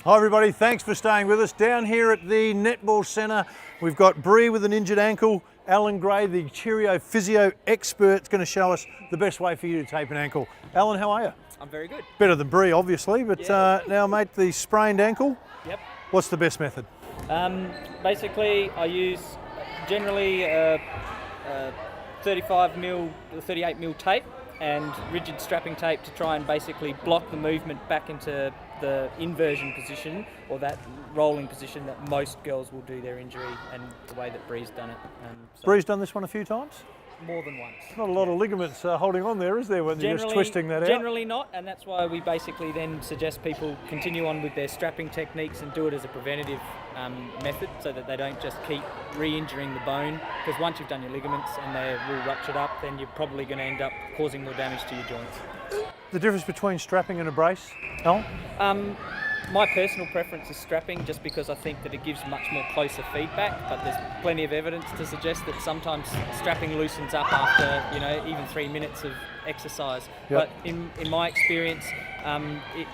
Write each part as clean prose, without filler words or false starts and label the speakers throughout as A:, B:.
A: Hi everybody, thanks for staying with us. Down here at the Netball Centre, we've got Bree with an injured ankle, Alan Gray, the Cheerio physio expert, is going to show us the best way for you to tape an ankle. Alan, how are you?
B: I'm very good.
A: Better than Bree, obviously, but
B: Yeah.
A: now mate, the sprained ankle,
B: Yep.
A: what's the best method?
B: Basically, I use generally 35mm or 38mm tape and rigid strapping tape to try and basically block the movement back into the inversion position, or that rolling position that most girls will do their injury, and the way that Bree's done it.
A: Bree's done this one a few times?
B: More than once.
A: Not a lot of ligaments holding on there, is there, when you're just twisting that out?
B: Generally not, and that's why we basically then suggest people continue on with their strapping techniques and do it as a preventative method, so that they don't just keep re-injuring the bone, because once you've done your ligaments and they're all ruptured up, then you're probably going to end up causing more damage to your joints.
A: The difference between strapping and a brace, Alan?
B: My personal preference is strapping, just because I think that it gives much more closer feedback, but there's plenty of evidence to suggest that sometimes strapping loosens up after, even 3 minutes of exercise.
A: Yep.
B: But in my experience,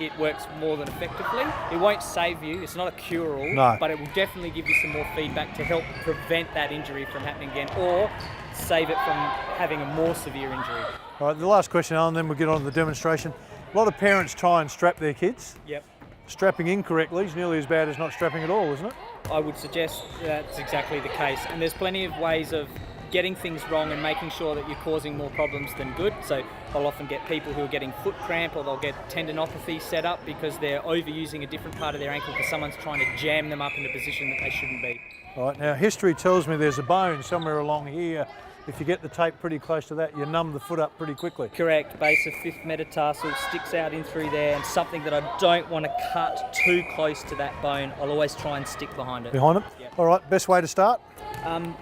B: it works more than effectively. It won't save you, it's not a cure-all,
A: No.
B: but it will definitely give you some more feedback to help prevent that injury from happening again, or save it from having a more severe injury.
A: All right, the last question, Alan, then we'll get on to the demonstration. A lot of parents try and strap their kids.
B: Yep.
A: Strapping incorrectly is nearly as bad as not strapping at all, isn't it?
B: I would suggest that's exactly the case, and there's plenty of ways of getting things wrong and making sure that you're causing more problems than good. So I'll often get people who are getting foot cramp, or they'll get tendinopathy set up because they're overusing a different part of their ankle because someone's trying to jam them up in a position that they shouldn't be.
A: All right, now history tells me there's a bone somewhere along here. If you get the tape pretty close to that, you numb the foot up pretty quickly.
B: Correct, base of fifth metatarsal sticks out in through there, and something that I don't want to cut too close to that bone, I'll always try and stick behind it.
A: Behind it?
B: Yep.
A: All right, best way to start?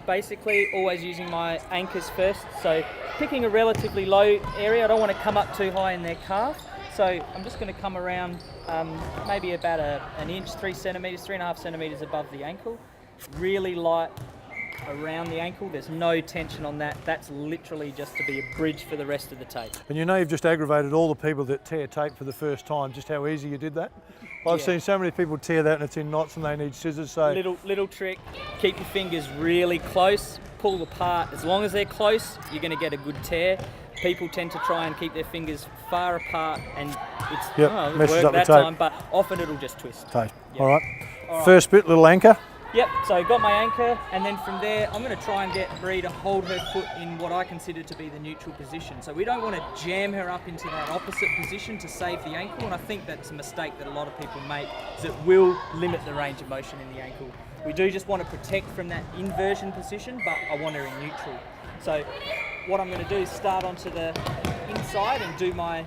B: Basically always using my anchors first, so picking a relatively low area. I don't want to come up too high in their calf, so I'm just going to come around maybe about an inch, 3 centimetres, 3.5 centimetres above the ankle. Really light around the ankle, there's no tension on that. That's literally just to be a bridge for the rest of the tape.
A: And you've just aggravated all the people that tear tape for the first time, just how easy you did that. I've seen so many people tear that and it's in knots and they need scissors. So
B: Little trick, keep your fingers really close, pull apart. As long as they're close, you're going to get a good tear. People tend to try and keep their fingers far apart, and it's
A: messes
B: worked
A: up the
B: that
A: tape.
B: time, but often it'll just twist.
A: tape.
B: Yep.
A: All right.
B: All right.
A: First bit, little anchor.
B: Yep, so I got my anchor, and then from there I'm going to try and get Bree to hold her foot in what I consider to be the neutral position. So we don't want to jam her up into that opposite position to save the ankle, and I think that's a mistake that a lot of people make, is it will limit the range of motion in the ankle. We do just want to protect from that inversion position, but I want her in neutral. So what I'm going to do is start onto the inside and do my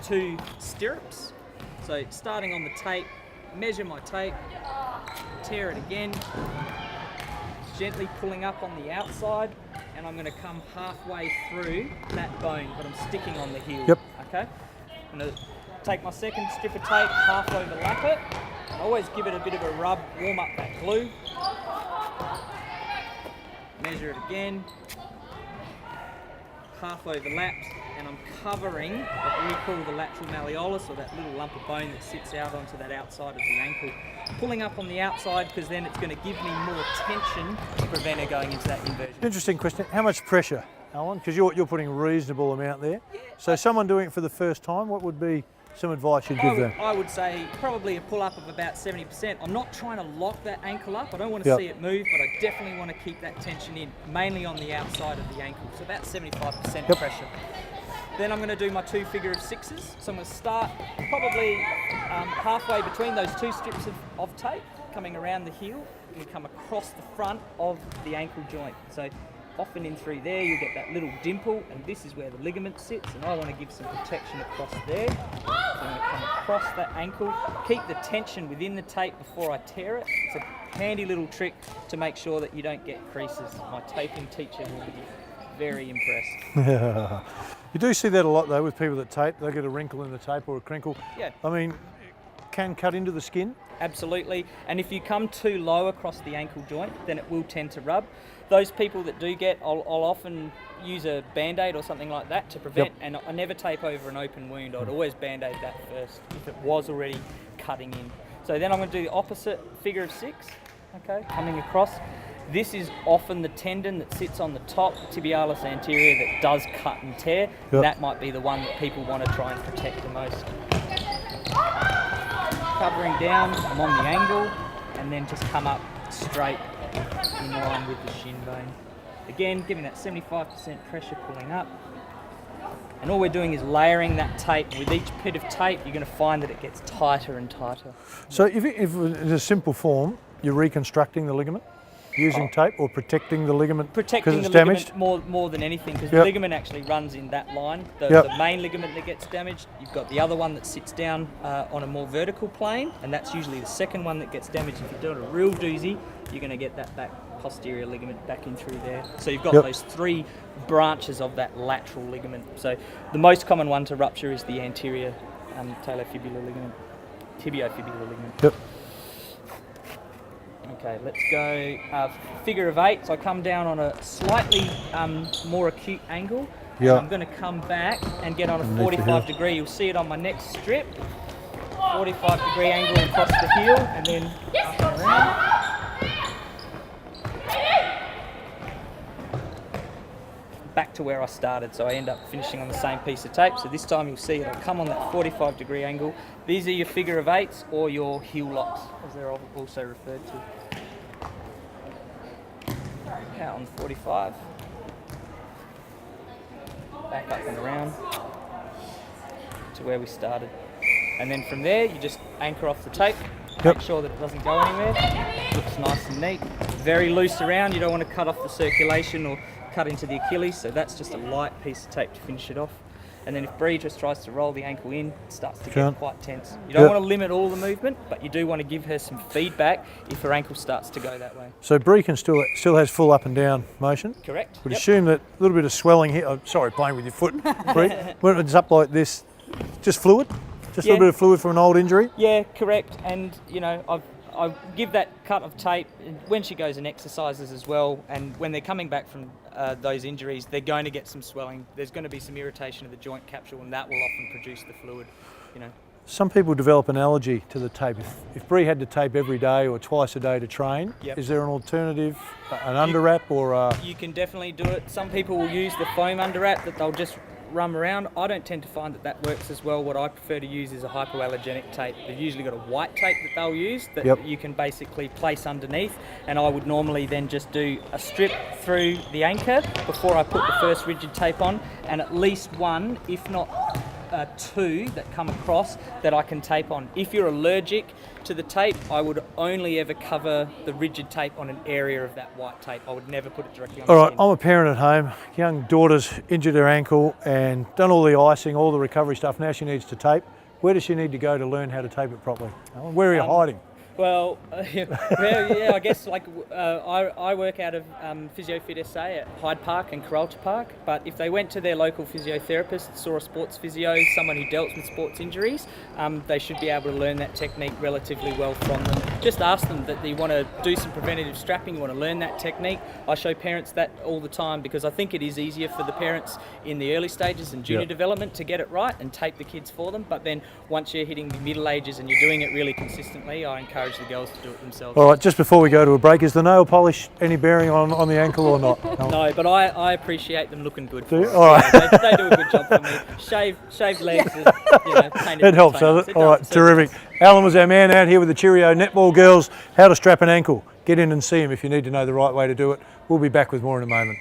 B: 2 stirrups. So starting on the tape, measure my tape, tear it again, gently pulling up on the outside, and I'm going to come halfway through that bone, but I'm sticking on the heel.
A: Yep.
B: Okay? I'm going to take my second strip of tape, half overlap it, and always give it a bit of a rub, warm up that glue. Measure it again, half overlapped, and I'm covering what we call the lateral malleolus, or that little lump of bone that sits out onto that outside of the ankle. Pulling up on the outside, because then it's going to give me more tension to prevent her going into that inversion.
A: Interesting question. How much pressure, Alan? Because you're putting a reasonable amount there. So someone doing it for the first time, what would be some advice you'd give them?
B: I would say probably a pull-up of about 70%. I'm not trying to lock that ankle up. I don't want to see it move, but I definitely want to keep that tension in, mainly on the outside of the ankle. So about 75% pressure. Then I'm going to do my 2 figure of 6s. So I'm going to start probably halfway between those 2 strips of tape, coming around the heel, and we come across the front of the ankle joint. So often in through there, you'll get that little dimple, and this is where the ligament sits, and I want to give some protection across there. So I'm going to come across that ankle, keep the tension within the tape before I tear it. It's a handy little trick to make sure that you don't get creases. My taping teacher will be very impressed.
A: You do see that a lot though with people that tape. They get a wrinkle in the tape or a crinkle.
B: Yeah.
A: I mean, can cut into the skin.
B: Absolutely, and if you come too low across the ankle joint, then it will tend to rub. Those people that do get, I'll often use a Band-Aid or something like that to prevent, and I never tape over an open wound. I'd always Band-Aid that first if it was already cutting in. So then I'm going to do the opposite figure of 6, okay, coming across. This is often the tendon that sits on the top, tibialis anterior, that does cut and tear.
A: Yep.
B: That might be the one that people want to try and protect the most. Covering down, I'm on the angle, and then just come up straight in line with the shin bone. Again, giving that 75% pressure pulling up. And all we're doing is layering that tape. With each bit of tape, you're going to find that it gets tighter and tighter.
A: So if in a simple form, you're reconstructing the ligament using tape, or protecting the ligament because
B: Protecting
A: it's
B: the
A: damaged?
B: ligament more than anything, because the ligament actually runs in that line. The main ligament that gets damaged, you've got the other one that sits down on a more vertical plane, and that's usually the second one that gets damaged. If you're doing a real doozy, you're going to get that back posterior ligament back in through there. So you've got those 3 branches of that lateral ligament. So the most common one to rupture is the anterior talofibular ligament, tibiofibular ligament.
A: Yep.
B: Okay, let's go figure of 8. So I come down on a slightly more acute angle.
A: Yeah.
B: I'm going to come back and get on a 45 degree. You'll see it on my next strip. 45 degree angle across the heel, and then up and around. Back to where I started, so I end up finishing on the same piece of tape. So this time you'll see it, I'll come on that 45 degree angle. These are your figure of 8s, or your heel locks, as they're also referred to. Out on 45. Back up and around to where we started. And then from there, you just anchor off the tape. Make sure that it doesn't go anywhere. Looks nice and neat. Very loose around, you don't want to cut off the circulation or cut into the Achilles, so that's just a light piece of tape to finish it off. And then if Bree just tries to roll the ankle in, it starts to get quite tense. You don't want to limit all the movement, but you do want to give her some feedback if her ankle starts to go that way.
A: So Bree can still has full up and down motion?
B: Correct.
A: Would assume that a little bit of swelling here, oh, sorry, playing with your foot, Bree, when it's up like this, just fluid? Just a little bit of fluid from an old injury?
B: Yeah, correct. And, you know, I give that cut of tape when she goes and exercises as well, and when they're coming back from those injuries, they're going to get some swelling. There's going to be some irritation of the joint capsule, and that will often produce the fluid, you know.
A: Some people develop an allergy to the tape. If Bree had to tape every day or twice a day to train, is there an alternative, an underwrap or
B: You can definitely do it. Some people will use the foam underwrap that they'll just run around. I don't tend to find that works as well. What I prefer to use is a hypoallergenic tape. They've usually got a white tape that they'll use that you can basically place underneath, and I would normally then just do a strip through the anchor before I put the first rigid tape on, and at least 1, if not 2 that come across that I can tape on. If you're allergic to the tape, I would only ever cover the rigid tape on an area of that white tape. I would never put it directly on the skin.
A: I'm a parent at home. Young daughter's injured her ankle and done all the icing, all the recovery stuff. Now she needs to tape. Where does she need to go to learn how to tape it properly? Where are you hiding?
B: Well, I guess like I work out of PhysioFit SA at Hyde Park and Karalta Park, but if they went to their local physiotherapist, saw a sports physio, someone who dealt with sports injuries, they should be able to learn that technique relatively well from them. Just ask them that you want to do some preventative strapping, you want to learn that technique. I show parents that all the time because I think it is easier for the parents in the early stages and junior development to get it right and tape the kids for them, but then once you're hitting the middle ages and you're doing it really consistently, I encourage the girls to do it themselves.
A: All right, just before we go to a break, is the nail polish any bearing on the ankle or not?
B: No, but I appreciate them looking good.
A: Do you? All right.
B: They do a good job for me. Shaved legs, painted.
A: It helps, does it? All right, terrific. Alan was our man out here with the Cheerio netball girls. How to strap an ankle. Get in and see him if you need to know the right way to do it. We'll be back with more in a moment.